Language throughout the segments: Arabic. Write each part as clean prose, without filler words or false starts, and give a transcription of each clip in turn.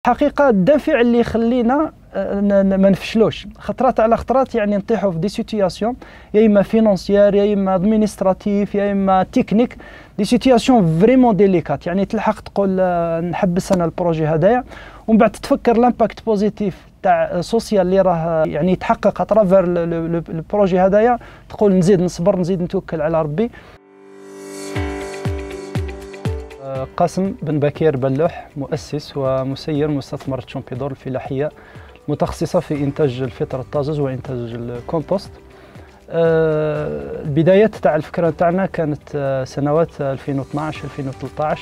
حقيقة الدافع اللي يخلينا ما نفشلوش خطرات على خطرات، يعني نطيحوا في دي سيتياسيون يا اما فينانسيير يا اما ادمينستراتيف يا اما تكنيك، دي سيتياسيون فريمون ديليكات. يعني تلحق تقول نحبس انا البروجي هذايا ومن بعد تفكر لامباكت بوزيتيف تاع سوسيال اللي راه يعني يتحقق اترافير البروجي هذايا، تقول نزيد نصبر نزيد نتوكل على ربي. قاسم بن بكير بلوح، مؤسس ومسير مستثمرة شومبيدور الفلاحية متخصصة في إنتاج الفطر الطازج وإنتاج الكومبوست. البدايات تاع الفكرة تاعنا كانت سنوات 2012-2013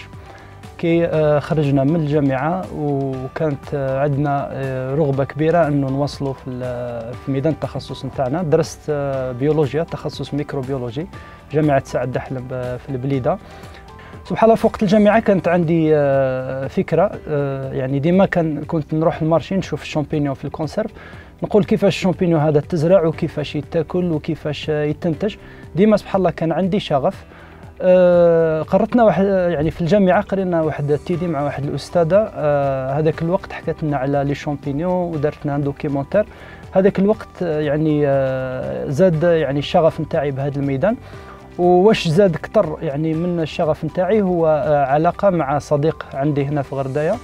كي خرجنا من الجامعة، وكانت عندنا رغبة كبيرة أنه نوصلوا في ميدان التخصص نتاعنا. درست بيولوجيا، تخصص ميكروبيولوجي، جامعة سعد دحلب في البليدة. سبحان الله في وقت الجامعة كانت عندي فكرة، يعني ديما كنت نروح المارشي نشوف الشامبينيون في الكونسيرف، نقول كيفاش الشامبينيون هذا تزرع وكيفاش يتاكل وكيفاش يتنتج. ديما سبحان الله كان عندي شغف. قررتنا واحد يعني في الجامعة قرينا واحد التيدي مع واحد الأستاذة، هذاك الوقت حكت لنا على لي شامبينيون ودارت لنا دوكيومونتير. هذاك الوقت يعني زاد يعني الشغف نتاعي بهذا الميدان. وواش زاد اكثر يعني من الشغف نتاعي هو علاقه مع صديق عندي هنا في غردايه.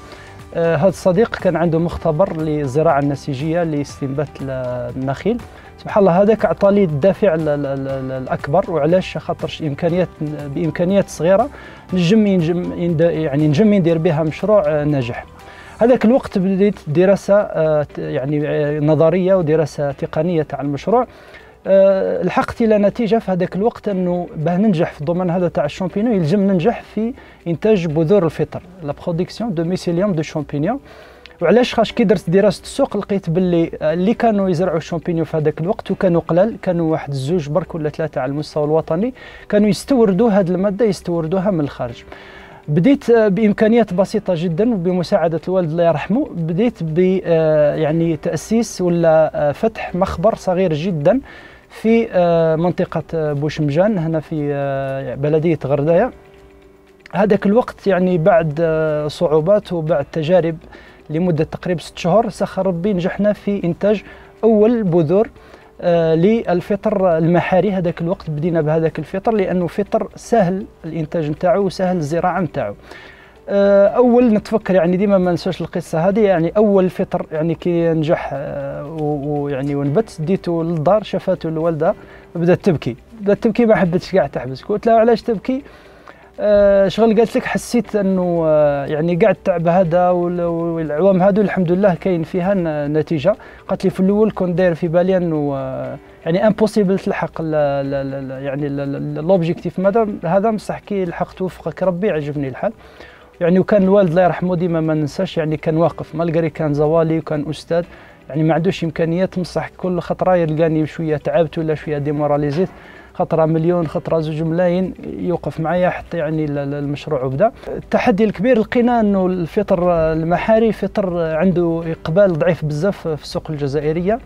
هذا الصديق كان عنده مختبر للزراعه النسيجيه لاستنبات النخيل. سبحان الله هذاك عطالي الدافع الاكبر. وعلاش؟ خاطرش بامكانيات صغيره نجم ندير بها مشروع ناجح. هذاك الوقت بديت دراسه يعني نظريه ودراسه تقنيه تاع المشروع. لحقت الى نتيجه في هذاك الوقت انه باه ننجح في الضمان هذا تاع الشامبينيون يلزم ننجح في انتاج بذور الفطر، لا برودكسيون دو ميسيليوم دو شامبينيون. وعلاش؟ خاطر كي درت دراسه السوق لقيت باللي اللي كانوا يزرعوا الشامبينيون في هذاك الوقت وكانوا قلال، كانوا واحد الزوج برك ولا ثلاثه على المستوى الوطني، كانوا يستوردوا هذه الماده يستوردوها من الخارج. بديت بامكانيات بسيطه جدا وبمساعده الوالد الله يرحمه، بديت ب يعني تاسيس ولا فتح مخبر صغير جدا في منطقة بوشمجان هنا في بلدية غرداية. هذاك الوقت يعني بعد صعوبات وبعد تجارب لمدة تقريبا 6 شهور سخر ربي نجحنا في إنتاج أول بذور للفطر المحاري. هذاك الوقت بدينا بهذاك الفطر لأنه فطر سهل الإنتاج نتاعو وسهل الزراعة نتاعو. اول نتفكر يعني ديما ما ننساش القصه هذه، يعني اول فطر يعني كي نجح ويعني ونبت ديته للدار، شافته الوالده بدات تبكي ما حبتش كاع تحبس. قلت لها علاش تبكي؟ شغل قالت لك حسيت انه يعني قاعد التعب هذا والعوام هذو الحمد لله كاين فيها نتيجه. قالت لي في الاول كنت داير في بالي انه يعني امبوسيبل تلحق يعني لوبجيكتيف هذا، بصح كي لحقت وفقك ربي عجبني الحال. يعني وكان الوالد الله يرحمه ديما ما ننساش يعني كان واقف مالغري كان زوالي وكان استاذ، يعني ما عندوش امكانيات، بصح كل خطره يلقاني شويه تعبت ولا شويه ديموراليزيت، خطره مليون خطره 2 ملايين يوقف معايا حتى يعني المشروع بدا. التحدي الكبير لقينا انه الفطر المحاري فطر عنده اقبال ضعيف بزاف في السوق الجزائريه.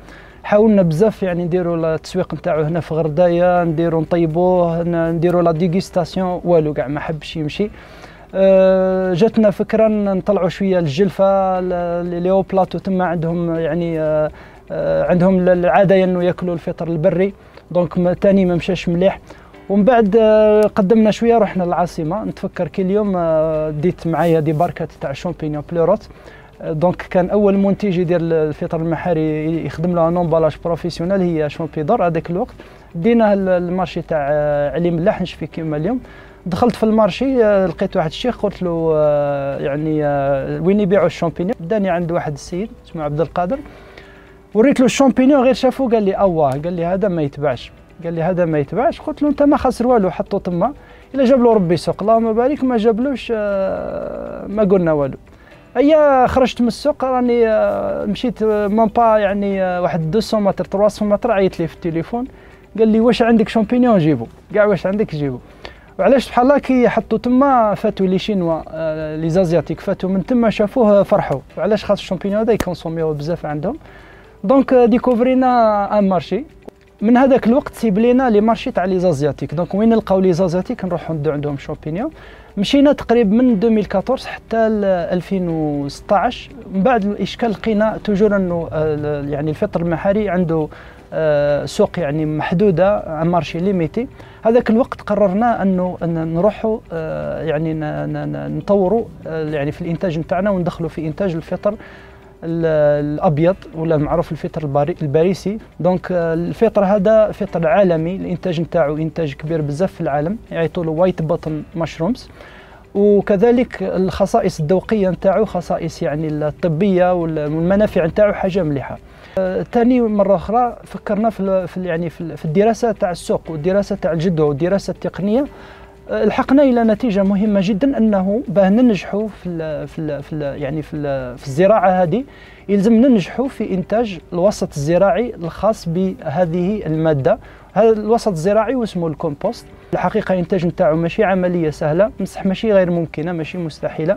حاولنا بزاف يعني نديروا التسويق نتاعو هنا في غردايه، نديروا نطيبوه، نديروا لا ديغوستاسيون، والو كاع ما حبش يمشي. جاتنا فكره نطلعوا شويه الجلفه اللي هو بلاطو تما عندهم يعني عندهم العاده انه ياكلوا الفطر البري، دونك تاني ما مشاش مليح. ومن بعد قدمنا شويه رحنا للعاصمه. نتفكر كي اليوم ديت معايا دي باركات تاع شامبينيون بلوروت، دونك كان اول منتج يدير الفطر المحاري يخدم له ان امبالاج بروفيسيونيل هي شامبيدور. هذاك الوقت ديناه المارشي تاع علي ملاح نشفي كيما اليوم. دخلت في المارشي لقيت واحد الشيخ قلت له يعني وين يبيعوا الشامبينيون؟ داني عند واحد السيد اسمه عبد القادر، وريت له الشامبينيون غير شافوه قال لي اواه، قال لي هذا ما يتباعش، قال لي هذا ما يتباعش. قلت له انت ما خسر والو، حطه تما الا جاب له ربي سوق اللهم بارك، ما جابلوش ما قلنا والو. ايا خرجت من السوق راني مشيت مون با يعني واحد 200 متر 300 متر، عيط لي في التليفون قال لي واش عندك شامبينيون جيبو، كاع واش عندك جيبو. وعلاش؟ سبحان الله كي حطوا تما فاتوا لي شينوا لي زازياتيك فاتوا من تما شافوه فرحوا. وعلاش؟ خاطر الشامبينيون هذا يكونسوميوه بزاف عندهم. دونك ديكوفرينا ان مارشي. من هذاك الوقت سيبلينا لي مارشي تاع لي زازياتيك، دونك وين نلقاو لي زازياتيك نروحوا ندو عندهم شامبينيون. مشينا تقريبا من 2014 حتى 2016. من بعد الاشكال لقينا توجور انه يعني الفطر المحلي عنده سوق يعني محدوده، مارشي ليميتي. هذاك الوقت قررنا انه نروحوا يعني نطوروا يعني في الانتاج نتاعنا وندخلوا في انتاج الفطر الابيض ولا المعروف الفطر الباريسي. دونك الفطر هذا فطر عالمي، الانتاج نتاعو انتاج كبير بزاف في العالم، يعيطوا له وايت بوتن مشرومز. وكذلك الخصائص الذوقيه نتاعو، خصائص يعني الطبيه والمنافع نتاعو حاجه مليحه. ثاني مره اخرى فكرنا في الدراسه تاع السوق والدراسه تاع الجدوى والدراسه التقنيه. لحقنا الى نتيجه مهمه جدا، انه باه ننجحوا في الزراعه هذه يلزم ننجحوا في انتاج الوسط الزراعي الخاص بهذه الماده. هذا الوسط الزراعي واسمه الكومبوست. الحقيقه الانتاج نتاعو ماشي عمليه سهله، بصح ماشي غير ممكنه، ماشي مستحيله.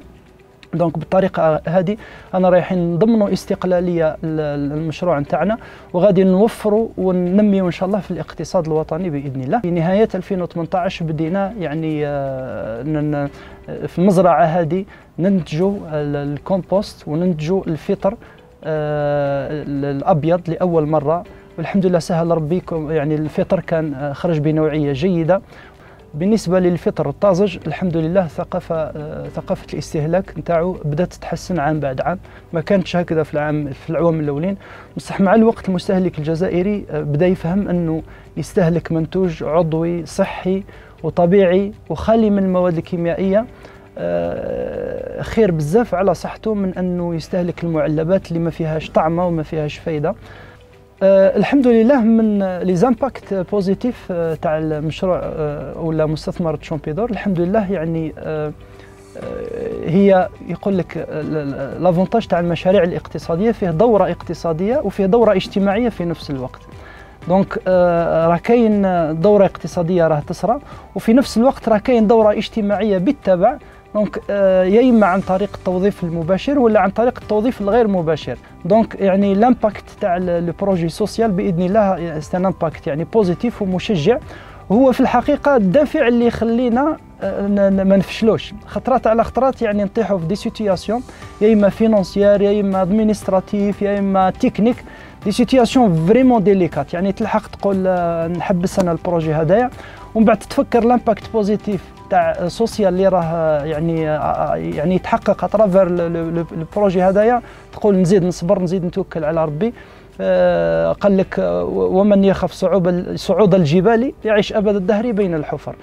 دونك بالطريقه هذه انا رايحين نضمنوا استقلاليه المشروع نتاعنا، وغادي نوفروا وننميوا ان شاء الله في الاقتصاد الوطني باذن الله. في نهايه 2018 بدينا يعني في المزرعه هذه ننتجوا الكومبوست وننتجوا الفطر الابيض لاول مره، والحمد لله سهل ربي. يعني الفطر كان خرج بنوعيه جيده. بالنسبه للفطر الطازج الحمد لله ثقافه الاستهلاك نتاعو بدات تتحسن عام بعد عام، ما كانتش هكذا في العوام الاولين. بصح مع الوقت المستهلك الجزائري بدا يفهم انه يستهلك منتوج عضوي صحي وطبيعي وخالي من المواد الكيميائيه خير بزاف على صحته من انه يستهلك المعلبات اللي ما فيهاش طعمه وما فيهاش فايده. الحمد لله من لي زامباكت بوزيتيف تاع المشروع ولا مستثمر تشومبيدور، الحمد لله يعني هي يقول لك لافونتاج تاع المشاريع الاقتصاديه فيه دوره اقتصاديه وفيه دوره اجتماعيه في نفس الوقت. دونك راه كاين دوره اقتصاديه راه تسرى، وفي نفس الوقت راه كاين دوره اجتماعيه بالتبع. دونك يا اما عن طريق التوظيف المباشر ولا عن طريق التوظيف الغير مباشر. دونك يعني لامباكت تاع لو بروجي سوسيال باذن الله ستان امباكت يعني بوزيتيف ومشجع، وهو في الحقيقه الدافع اللي يخلينا ما نفشلوش. خطرات على خطرات يعني نطيحوا في دي سيتياسيون يا اما فينانسيير يا اما ادمينستراتيف يا اما تكنيك، دي سيتياسيون فريمون ديليكات. يعني تلحق تقول نحبس انا البروجي هذايا ومن بعد تفكر لامباكت بوزيتيف تاع سوسيال اللي راه يعني يتحقق اترافير البروجي هذايا، تقول نزيد نصبر نزيد نتوكل على ربي. قال لك ومن يخاف صعود الجبال يعيش ابد الدهر بين الحفر.